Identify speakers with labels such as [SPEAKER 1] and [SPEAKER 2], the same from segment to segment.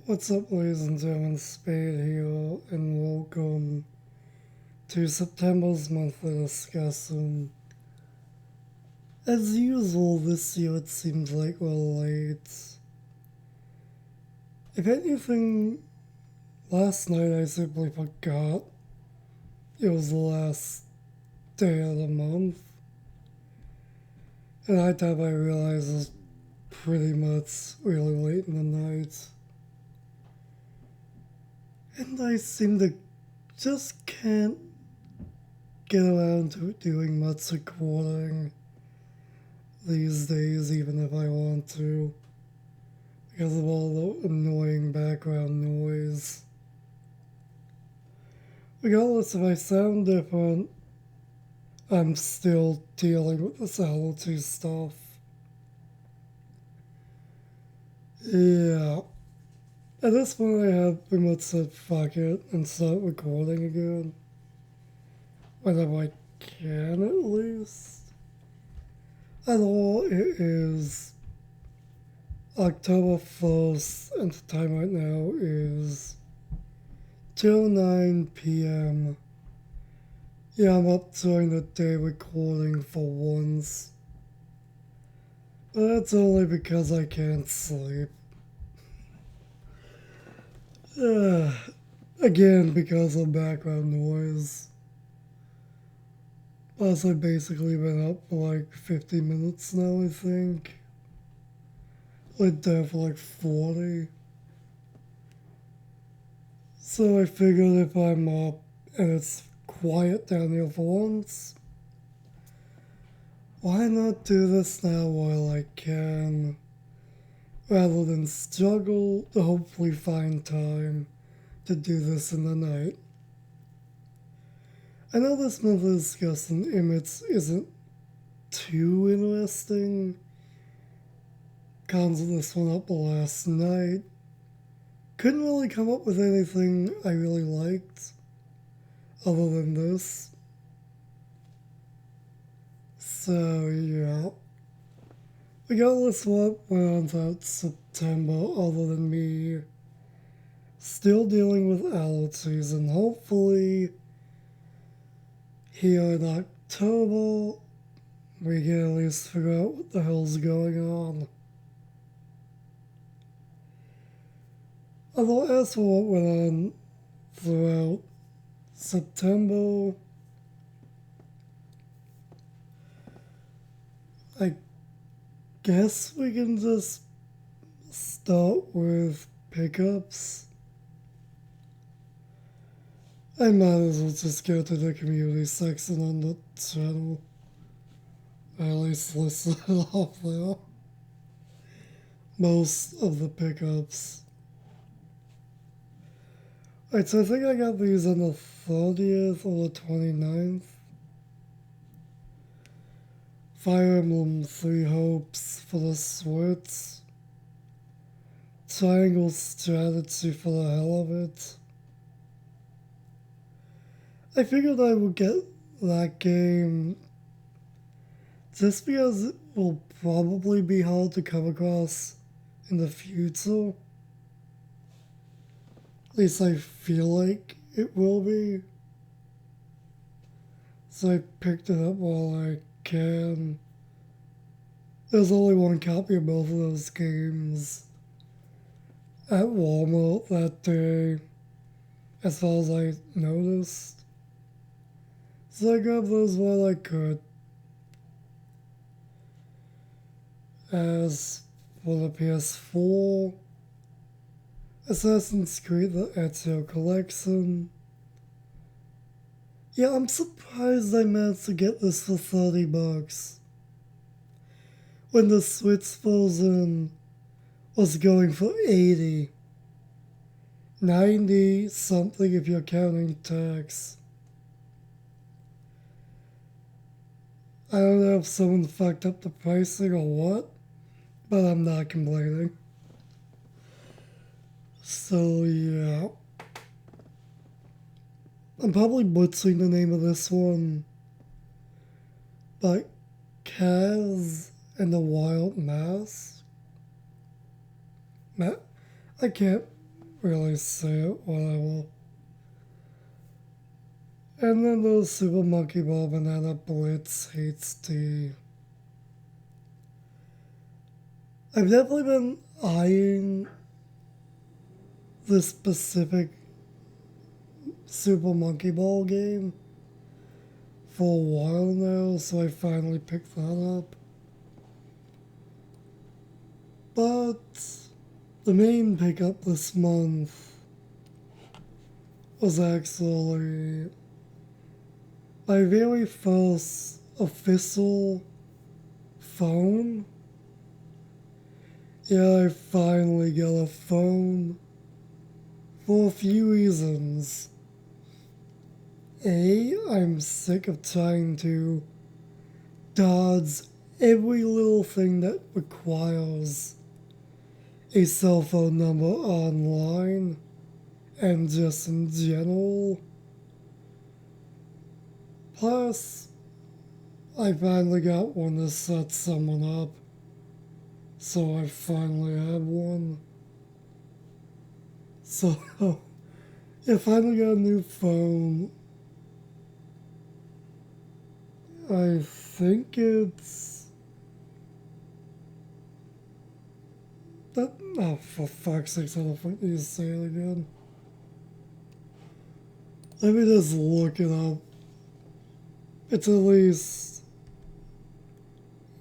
[SPEAKER 1] What's up, ladies and gentlemen? Spade here, and welcome to September's monthly discussion. As usual, this year it seems like we're late. If anything, last night I simply forgot it was the last day of the month, and I thought I realized it was pretty much really late in the night. And I seem to just can't get around to doing much recording these days, even if I want to, because of all the annoying background noise. Regardless, if I sound different, I'm still dealing with this allergy stuff. Yeah. At this point, I have pretty much said fuck it and start recording again. Whenever I can, at least. And all it is October 1st, and the time right now is 2:09 p.m. Yeah, I'm up during the day recording for once. But that's only because I can't sleep. Again, because of background noise. Plus, I've basically been up for like 50 minutes now, I think. Like, down for like 40. So I figured if I'm up and it's quiet down here for once, why not do this now while I can, rather than struggle to hopefully find time to do this in the night. I know this monthly discussion image isn't too interesting. Cons this one up last night. Couldn't really come up with anything I really liked other than this. So yeah. Regardless what went on throughout September other than me still dealing with allergies, and hopefully here in October we can at least figure out what the hell's going on. Although as for what went on throughout September, I guess we can just start with pickups. I might as well just go to the community section on the channel. At least list it off there. Most of the pickups. Alright, so I think I got these on the 30th or the 29th. Fire Emblem Three Hopes for the Switch. Triangle Strategy for the hell of it. I figured I would get that game just because it will probably be hard to come across in the future. At least I feel like it will be. So I picked it up while I can. There's only one copy of both of those games at Walmart that day, as far as I noticed. So I grabbed those while I could. As for the PS4, Assassin's Creed The Ezio Collection. Yeah, I'm surprised I managed to get this for $30 when the Switch version was going for 80, 90 something if you're counting tax. I don't know if someone fucked up the pricing or what, but I'm not complaining. So yeah. I'm probably butchering the name of this one, but Kaz and the Wild Mouse? I can't really say it, whatever. And then the Super Monkey Ball Banana Blitz HD. I've definitely been eyeing this specific Super Monkey Ball game for a while now, so I finally picked that up. But the main pickup this month was actually my very first official phone. Yeah, I finally got a phone for a few reasons. A, I'm sick of trying to dodge every little thing that requires a cell phone number online and just in general. Plus, I finally got one to set someone up, so I finally have one. So, I finally got a new phone. I think it's that. Oh, for fuck's sake, I don't think you say it again. Let me just look it up. It's at least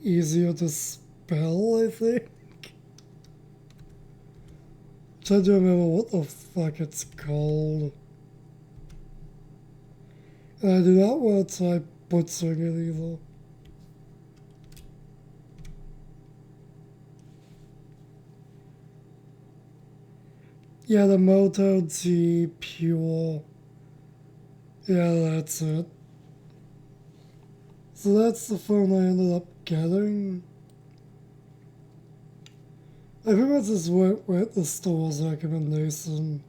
[SPEAKER 1] easier to spell, I think. Trying to remember what the fuck it's called. And I do not want to try butchering it either. Yeah, the Moto G Pure. Yeah, that's it. So that's the phone I ended up getting. I pretty much just went with the store's recommendation.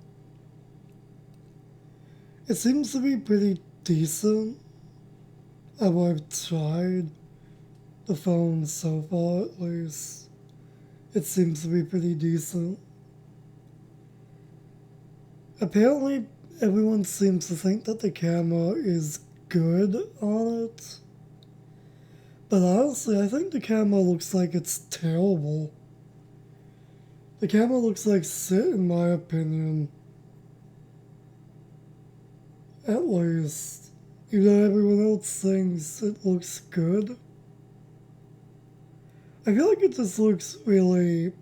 [SPEAKER 1] It seems to be pretty decent. I've tried the phone so far, at least. It seems to be pretty decent. Apparently, everyone seems to think that the camera is good on it. But honestly, I think the camera looks like it's terrible. The camera looks like shit, in my opinion. At least. Even though everyone else thinks it looks good. I feel like it just looks really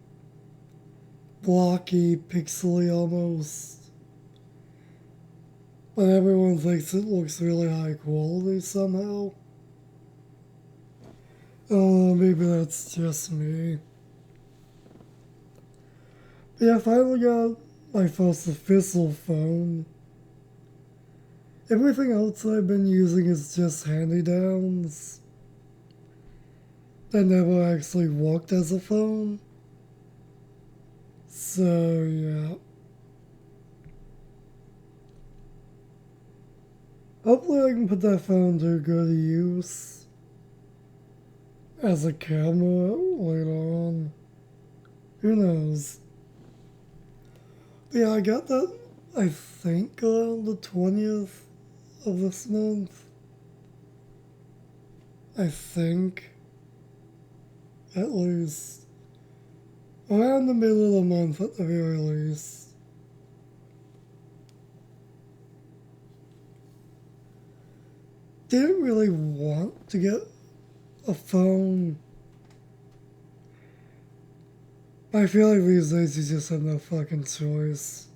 [SPEAKER 1] blocky, pixely almost. But everyone thinks it looks really high quality somehow. Oh, maybe that's just me. But yeah, I finally got my first official phone. Everything else I've been using is just hand-me-downs that never actually worked as a phone. So, yeah. Hopefully I can put that phone to good use as a camera later on. Who knows? But yeah, I got that, I think, around the 20th of this month. I think. At least. Around the middle of the month at the very least. Didn't really want to get a phone. I feel like these days you just have no fucking choice.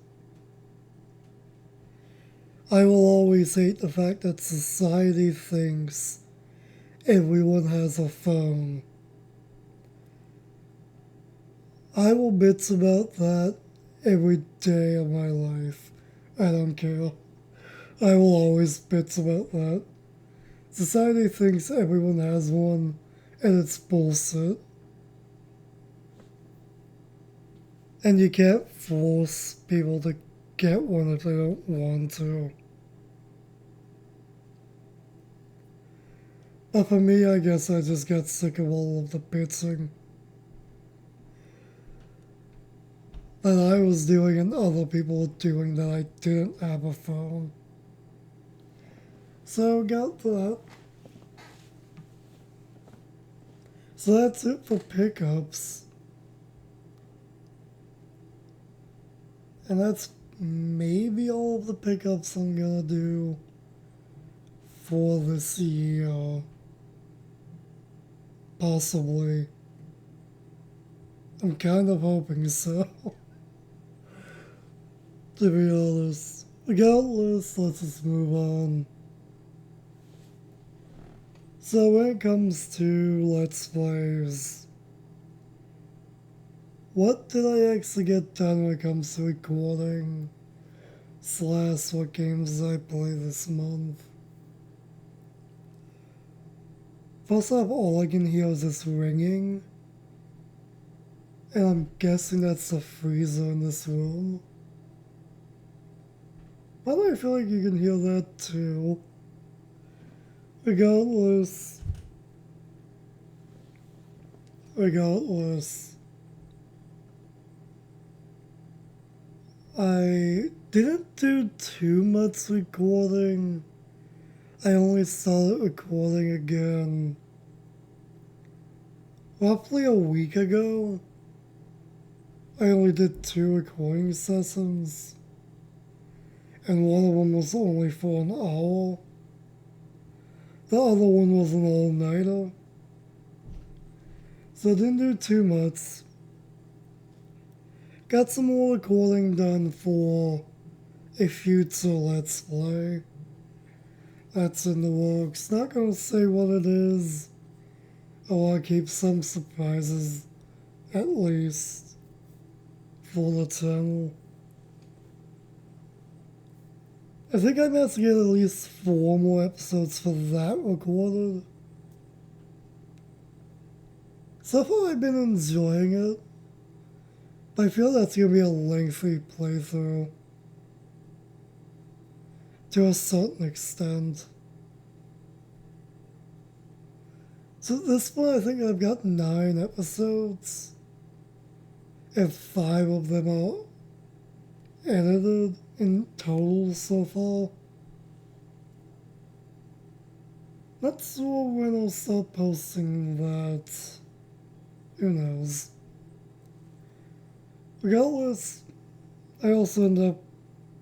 [SPEAKER 1] I will always hate the fact that society thinks everyone has a phone. I will bitch about that every day of my life. I don't care. I will always bitch about that. Society thinks everyone has one, and it's bullshit. And you can't force people to get one if they don't want to. But for me, I guess I just got sick of all of the bitching. that I was doing and other people were doing that I didn't have a phone. So got that. So that's it for pickups. And that's maybe all of the pickups I'm gonna do for this year. Possibly. I'm kind of hoping so. To be honest. Regardless, let's just move on. So when it comes to Let's Plays, what did I actually get done when it comes to recording? / what games did I play this month? First off, all I can hear is this ringing. And I'm guessing that's the freezer in this room. But I feel like you can hear that too. Regardless, I didn't do too much recording. I only started recording again roughly a week ago. I only did 2 recording sessions, and one of them was only for an hour. The other one was an all-nighter. So I didn't do too much. Got some more recording done for a future Let's Play. That's in the works. Not gonna say what it is. I wanna keep some surprises, at least, for the channel. I think I managed to get at least 4 more episodes for that recorded. So far I've been enjoying it, but I feel that's gonna be a lengthy playthrough. To a certain extent. So at this point I think I've got 9 episodes. And 5 of them are edited in total so far. Not sure when I'll start posting that. Who knows? Regardless, I also end up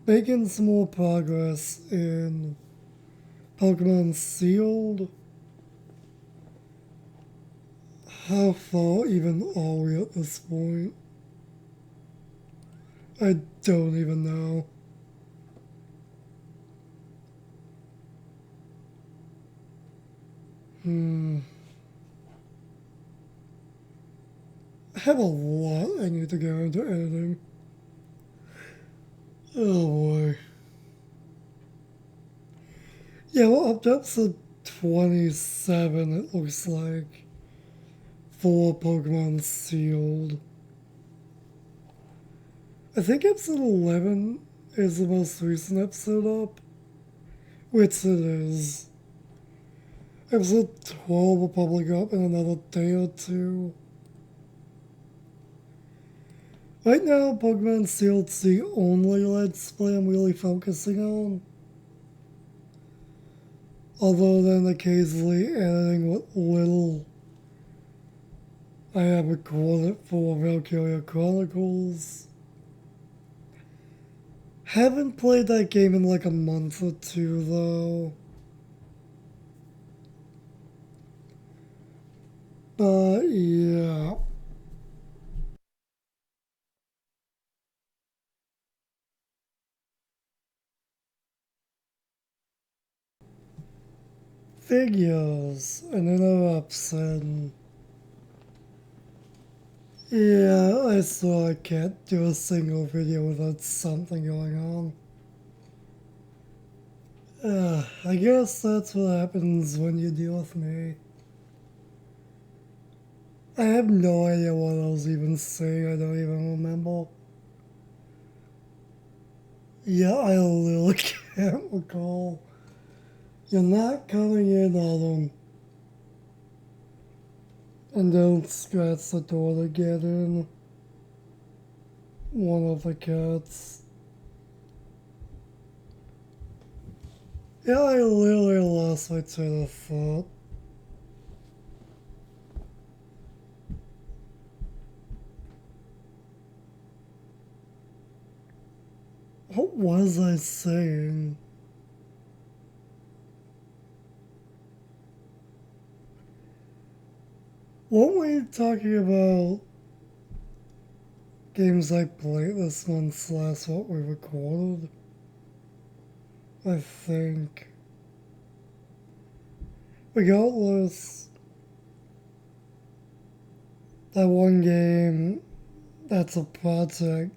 [SPEAKER 1] making some more progress in Pokemon Sealed. How far even are we at this point? I don't even know. I have a lot I need to go into editing. Oh boy. Yeah, well, up to episode 27, it looks like, for Pokemon Sealed. I think episode 11 is the most recent episode up, which it is. Episode 12 will probably go up in another day or 2. Right now, Pokemon Sealed's the only Let's Play I'm really focusing on. Other than occasionally editing what little I have recorded for Valkyria Chronicles. Haven't played that game in like a month or 2 though. But yeah. Figures and interruption. Yeah, I saw I can't do a single video without something going on. I guess that's what happens when you deal with me. I have no idea what I was even saying, I don't even remember. Yeah, I literally can't recall. You're not coming in, Autumn. And don't scratch the door to get in. one of the cats. Yeah, I literally lost my train of thought. What was I saying? Weren't we talking about games I played this month slash what we recorded? I think. Regardless, that one game, that's a project.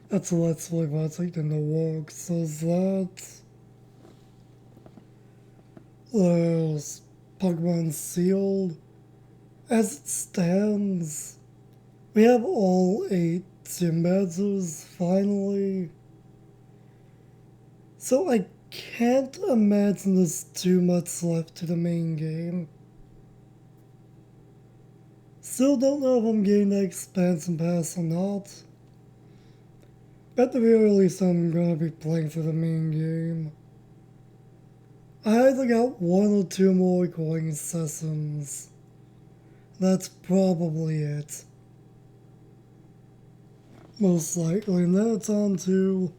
[SPEAKER 1] That's a Let's Play project in the works. So there's Pokemon Sealed. As it stands, we have all 8 gym badges finally. So I can't imagine there's too much left to the main game. Still don't know if I'm getting the expansion pass or not. At the very least, I'm gonna be playing through the main game. I either got 1 or 2 more recording sessions. That's probably it. Most likely, and then it's on to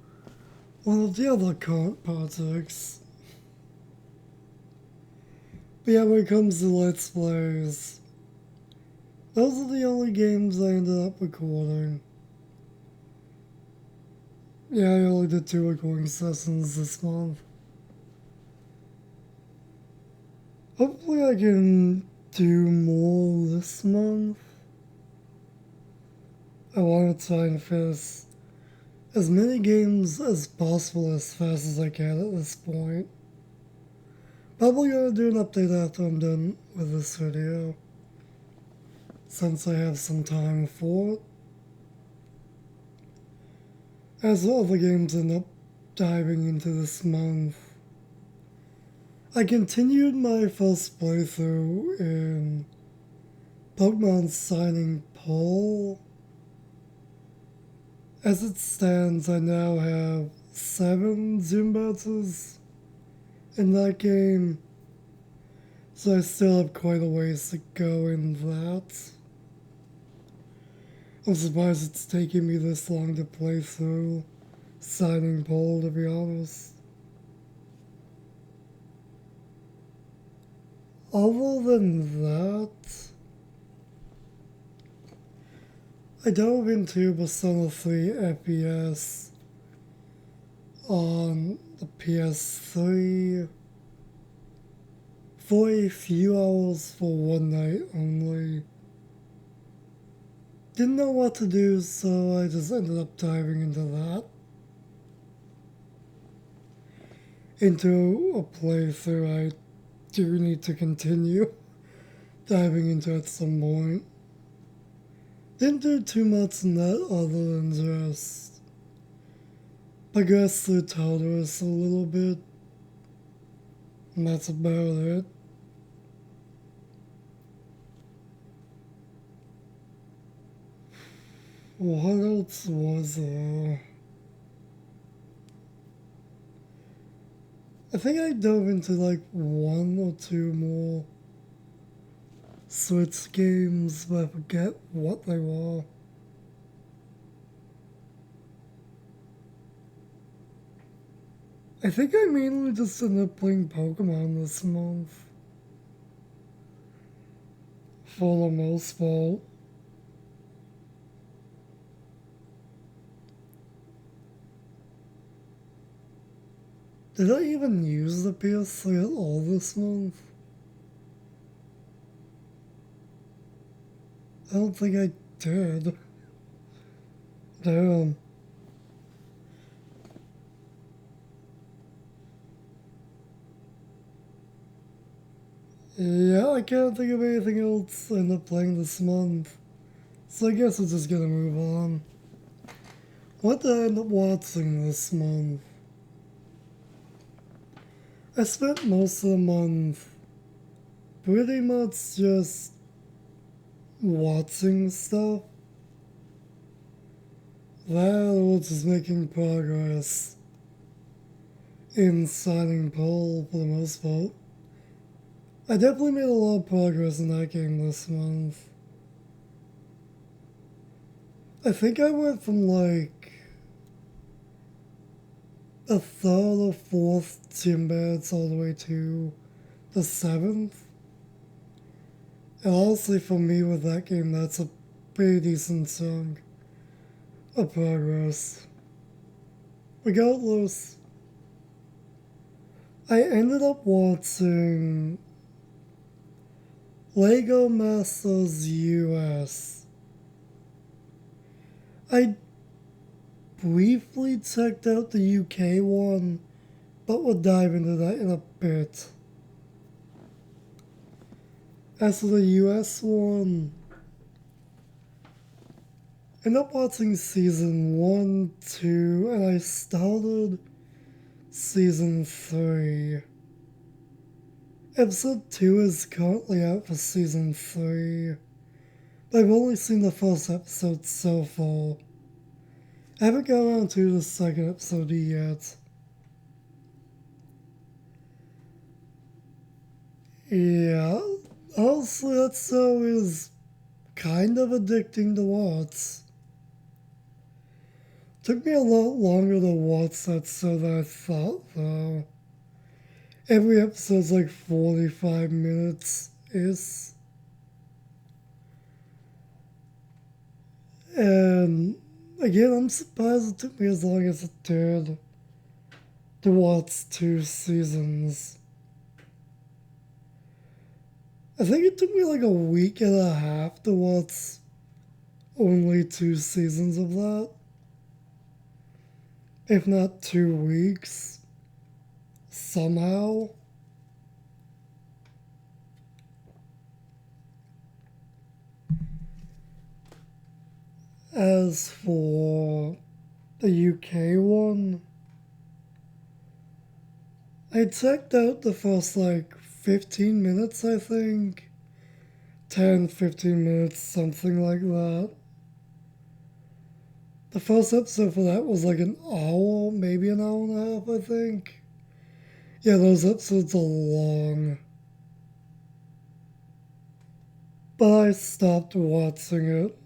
[SPEAKER 1] one of the other current projects. But yeah, when it comes to Let's Plays, those are the only games I ended up recording. Yeah, I only did 2 recording sessions this month. Hopefully I can do more this month. I want to try and finish as many games as possible as fast as I can at this point. Probably gonna do an update after I'm done with this video, since I have some time for it. As all the games end up diving into this month, I continued my first playthrough in Pokemon Signing Poll. As it stands, I now have 7 gym badges in that game, so I still have quite a ways to go in that. I'm surprised it's taking me this long to play through Signing Poll, to be honest. Other than that, I dove into Persona 3 FPS on the PS3 for a few hours for one night only. Didn't know what to do, so I just ended up diving into that. Into a playthrough I do need to continue diving into at some point. Didn't do too much in that other than just progress through Tartarus a little bit. And that's about it. What else was there? I think I dove into like 1 or 2 more Switch games, but I forget what they were. I think I mainly just ended up playing Pokemon this month. For the most part. Did I even use the PS3 at all this month? I don't think I did. Damn. Yeah, I can't think of anything else I ended up playing this month. So I guess we're just gonna move on. What did I end up watching this month? I spent most of the month pretty much just watching stuff. that or just making progress in signing Paul for the most part. I definitely made a lot of progress in that game this month. I think I went from like a third or fourth gym beds all the way to the seventh. And honestly, for me with that game, that's a pretty decent chunk of progress. Regardless, I ended up watching Lego Masters US. I briefly checked out the UK one, but we'll dive into that in a bit. As for the US one, I ended up watching season 1, 2, and I started season 3. Episode 2 is currently out for season 3, but I've only seen the first episode so far. I haven't got around to the second episode yet. Yeah, honestly, that show is kind of addicting to watch. Took me a lot longer to watch that show than I thought, though. Every episode's like 45 minutes is. And again, I'm surprised it took me as long as it did to watch 2 seasons. I think it took me like a week and a half to watch only 2 seasons of that. If not 2 weeks. Somehow. As for the UK one, I checked out the first like 15 minutes, I think. 10, 15 minutes, something like that. The first episode for that was like an hour, maybe an hour and a half, I think. Yeah, those episodes are long. But I stopped watching it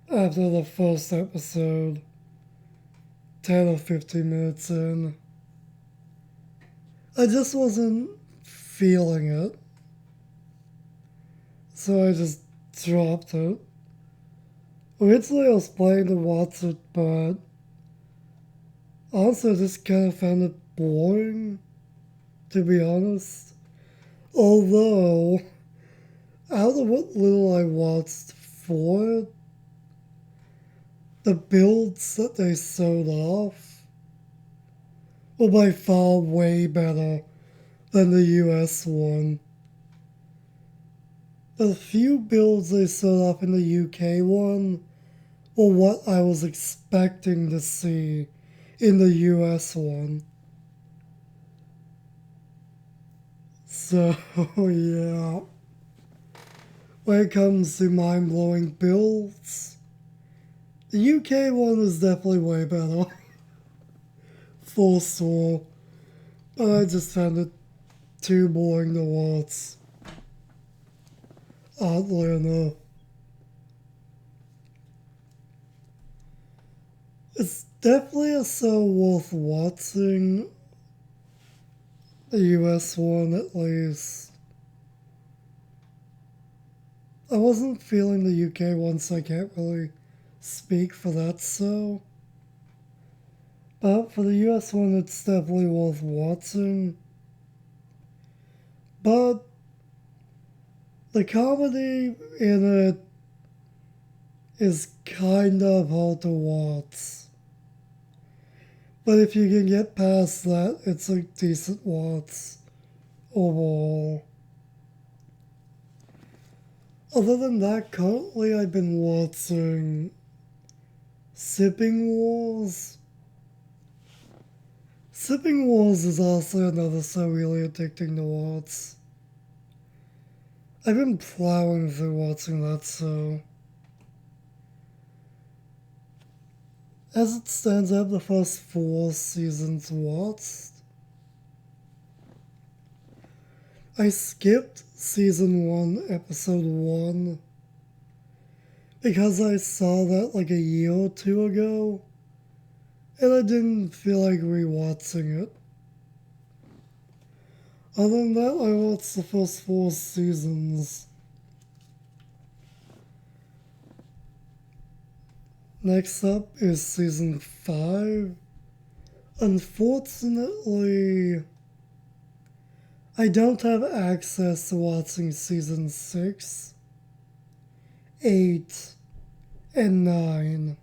[SPEAKER 1] after the first episode, 10 or 15 minutes in. I just wasn't feeling it. So I just dropped it. Originally I was planning to watch it, but honestly I just kind of found it boring, to be honest. Although, out of what little I watched for it, the builds that they showed off were by far way better than the US one. The few builds they showed off in the UK one were what I was expecting to see in the US one. So, yeah. When it comes to mind-blowing builds, the UK one is definitely way better. For sure. But I just found it too boring to watch. Oddly enough. It's definitely a show worth watching. The US one, at least. I wasn't feeling the UK one, so I can't really speak for that show. But for the US one, it's definitely worth watching. But the comedy in it is kind of hard to watch. But if you can get past that, it's a decent watch overall. Other than that, currently I've been watching Sipping Wars. Sipping Wars is also another so really addicting to watch. I've been plowing through watching that show. As it stands, I have the first 4 seasons watched. I skipped season 1, episode 1, because I saw that like a year or two ago, and I didn't feel like rewatching it. Other than that, I watched the first 4 seasons. Next up is season 5. Unfortunately, I don't have access to watching season 6, 8, and 9.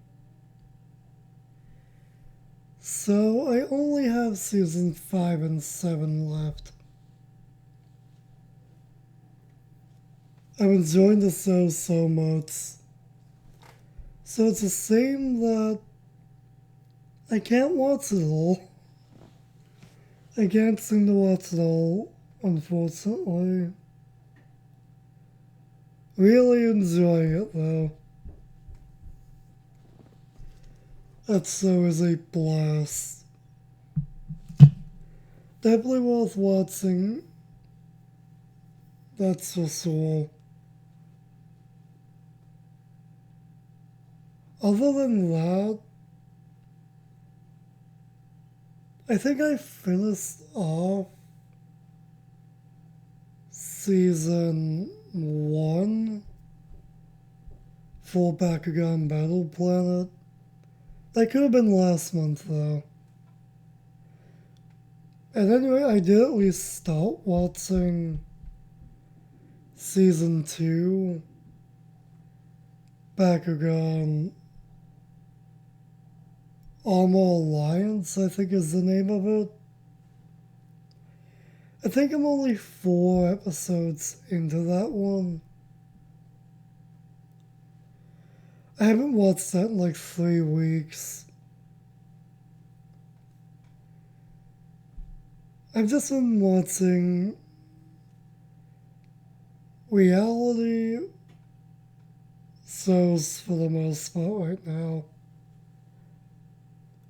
[SPEAKER 1] So I only have season 5 and 7 left. I'm enjoying the show so much. So it's a shame that I can't watch it all. I can't seem to watch it all, unfortunately. Really enjoying it though. That show is a blast. Definitely worth watching. That's for sure. Other than that, I think I finished off season 1 for Bakugan Battle Planet. That could have been last month though. And anyway, I did at least start watching season 2, Bakugan Armor Alliance, I think is the name of it. I think I'm only 4 episodes into that one. I haven't watched that in like 3 weeks. I've just been watching reality shows for the most part right now.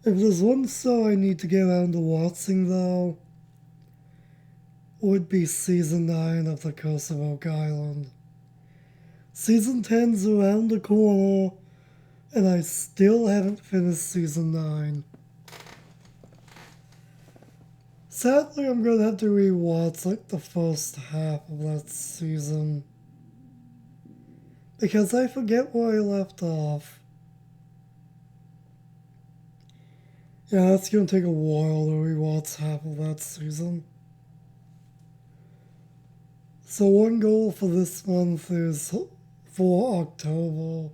[SPEAKER 1] If there's one show I need to get around to watching though, would be season 9 of The Curse of Oak Island. Season 10's around the corner, and I still haven't finished season 9. Sadly, I'm gonna have to rewatch like the first half of that season, because I forget where I left off. Yeah, that's gonna take a while to rewatch half of that season. So one goal for this month is for October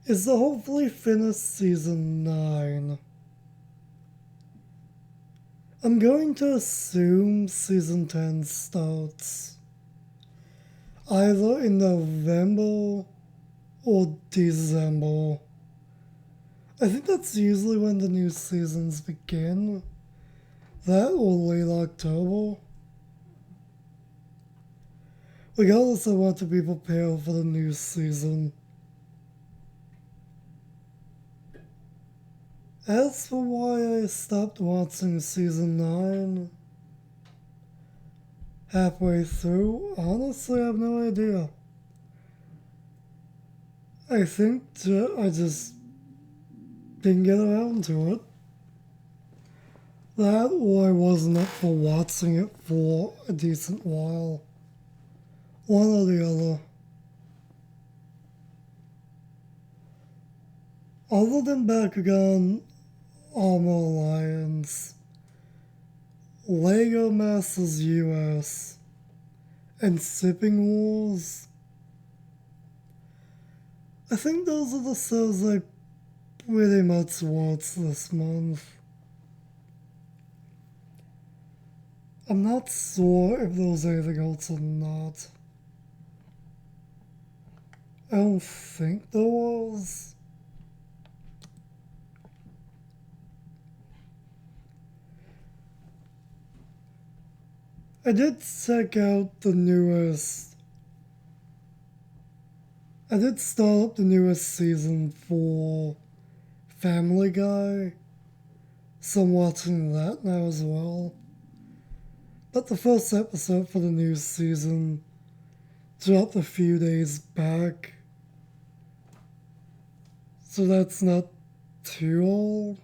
[SPEAKER 1] is to hopefully finish season 9. I'm going to assume season 10 starts either in November or December. I think that's usually when the new seasons begin. That or late October. Regardless, I want to be prepared for the new season. As for why I stopped watching season 9 halfway through, honestly, I have no idea. I think I just didn't get around to it. That or I wasn't up for watching it for a decent while. One or the other. Other than Bakugan Armor Alliance, Lego Masters US, and Sipping Wars, I think those are the shows I pretty much watched this month. I'm not sure if there was anything else or not. I don't think there was. I did check out the newest. I did start up the newest season for Family Guy, so I'm watching that now as well. But the first episode for the new season dropped a few days back, so that's not too old.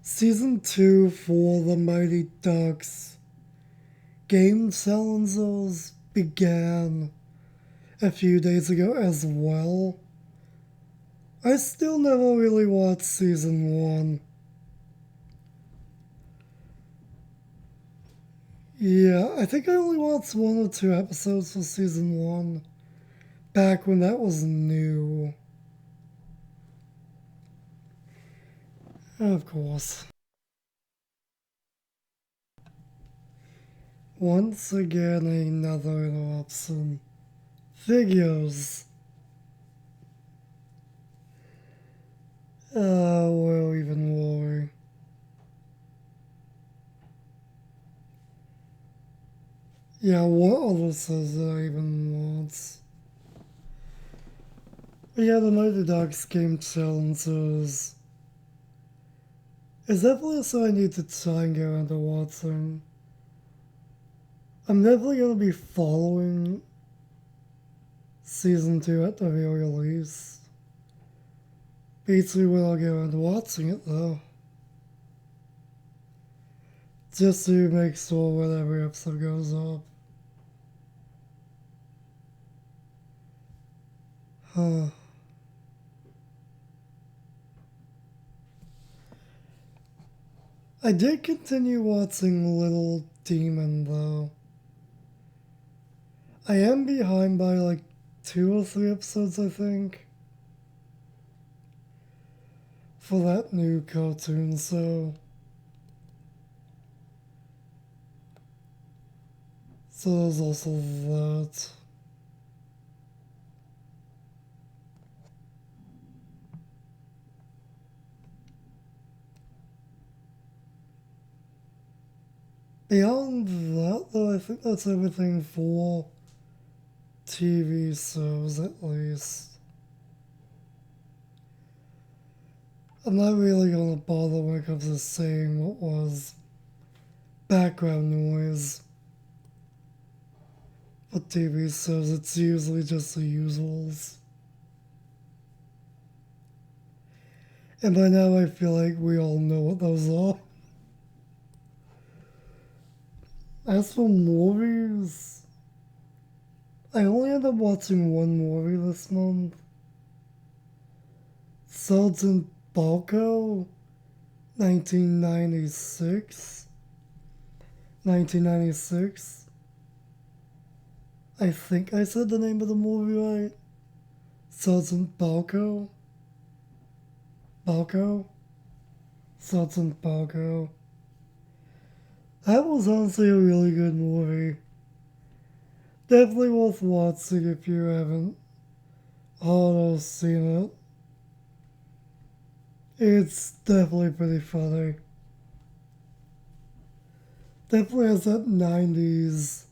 [SPEAKER 1] Season 2 for the Mighty Ducks game challenges began a few days ago as well. I still never really watched season 1. Yeah, I think I only watched 1 or 2 episodes for season 1 back when that was new. Of course. Once again, another interruption. Figures. Well, even more. Yeah, what other says that I even want? But yeah, the Mighty Ducks game challenges is definitely so I need to try and get into watching. I'm definitely gonna be following season 2 at the very least. Basically, when I'll get around to watching it though. Just to make sure when every episode goes up. Huh. I did continue watching Little Demon though. I am behind by like 2 or 3 episodes, I think, for that new cartoon, so there's also that. Beyond that, though, I think that's everything for TV shows, at least. I'm not really gonna bother when it comes to saying what was background noise for TV shows. It's usually just the usuals. And by now, I feel like we all know what those are. As for movies, I only ended up watching one movie this month. Sergeant Balko, 1996. 1996. I think I said the name of the movie right. Sergeant Balko. Balko? Sergeant Balko. That was honestly a really good movie. Definitely worth watching if you haven't already seen it. It's definitely pretty funny. Definitely has that 90s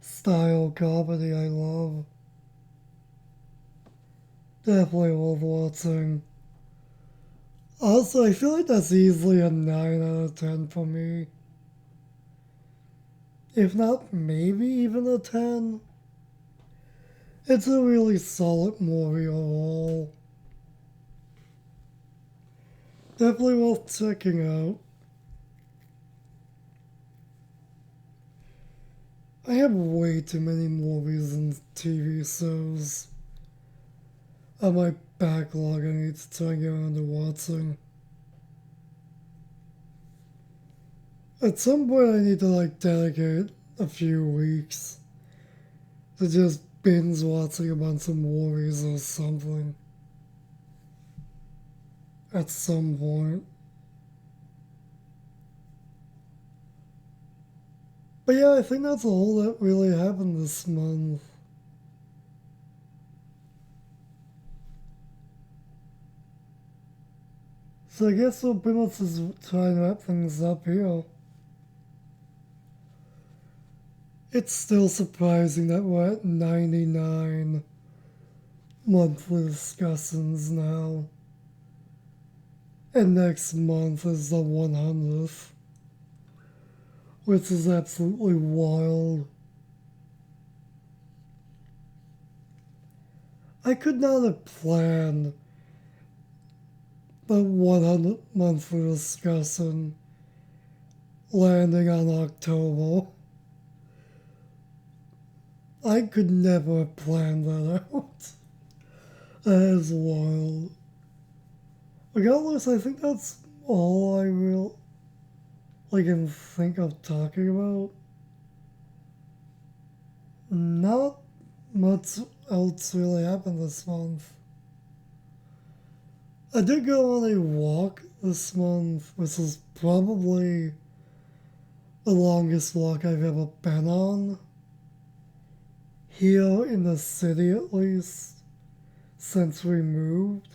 [SPEAKER 1] style comedy I love. Definitely worth watching. Also, I feel like that's easily a 9 out of 10 for me. If not, maybe even a 10. It's a really solid movie overall. Definitely worth checking out. I have way too many movies and TV shows on my backlog I need to try and get around to watching. At some point I need to like dedicate a few weeks to just binge watching a bunch of movies or something. At some point. But yeah, I think that's all that really happened this month. So I guess we'll pretty much just try and wrap things up here. It's still surprising that we're at 99 monthly discussions now. And next month is the 100th, which is absolutely wild. I could not have planned the 100th monthly discussion landing on October. I could never have planned that out. That is wild. Regardless, I think that's all I can think of talking about. Not much else really happened this month. I did go on a walk this month, which is probably the longest walk I've ever been on. Here in the city, at least, since we moved.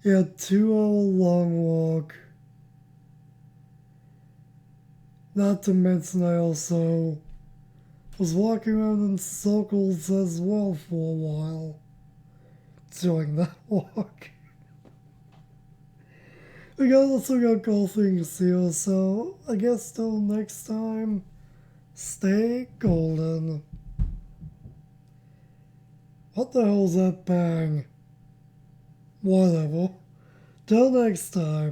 [SPEAKER 1] Yeah, 2 hour long walk. Not to mention, I also was walking around in circles as well for a while during that walk. We also got cool things here, so I guess till next time, stay golden. What the hell's that bang? Whatever. Till next time.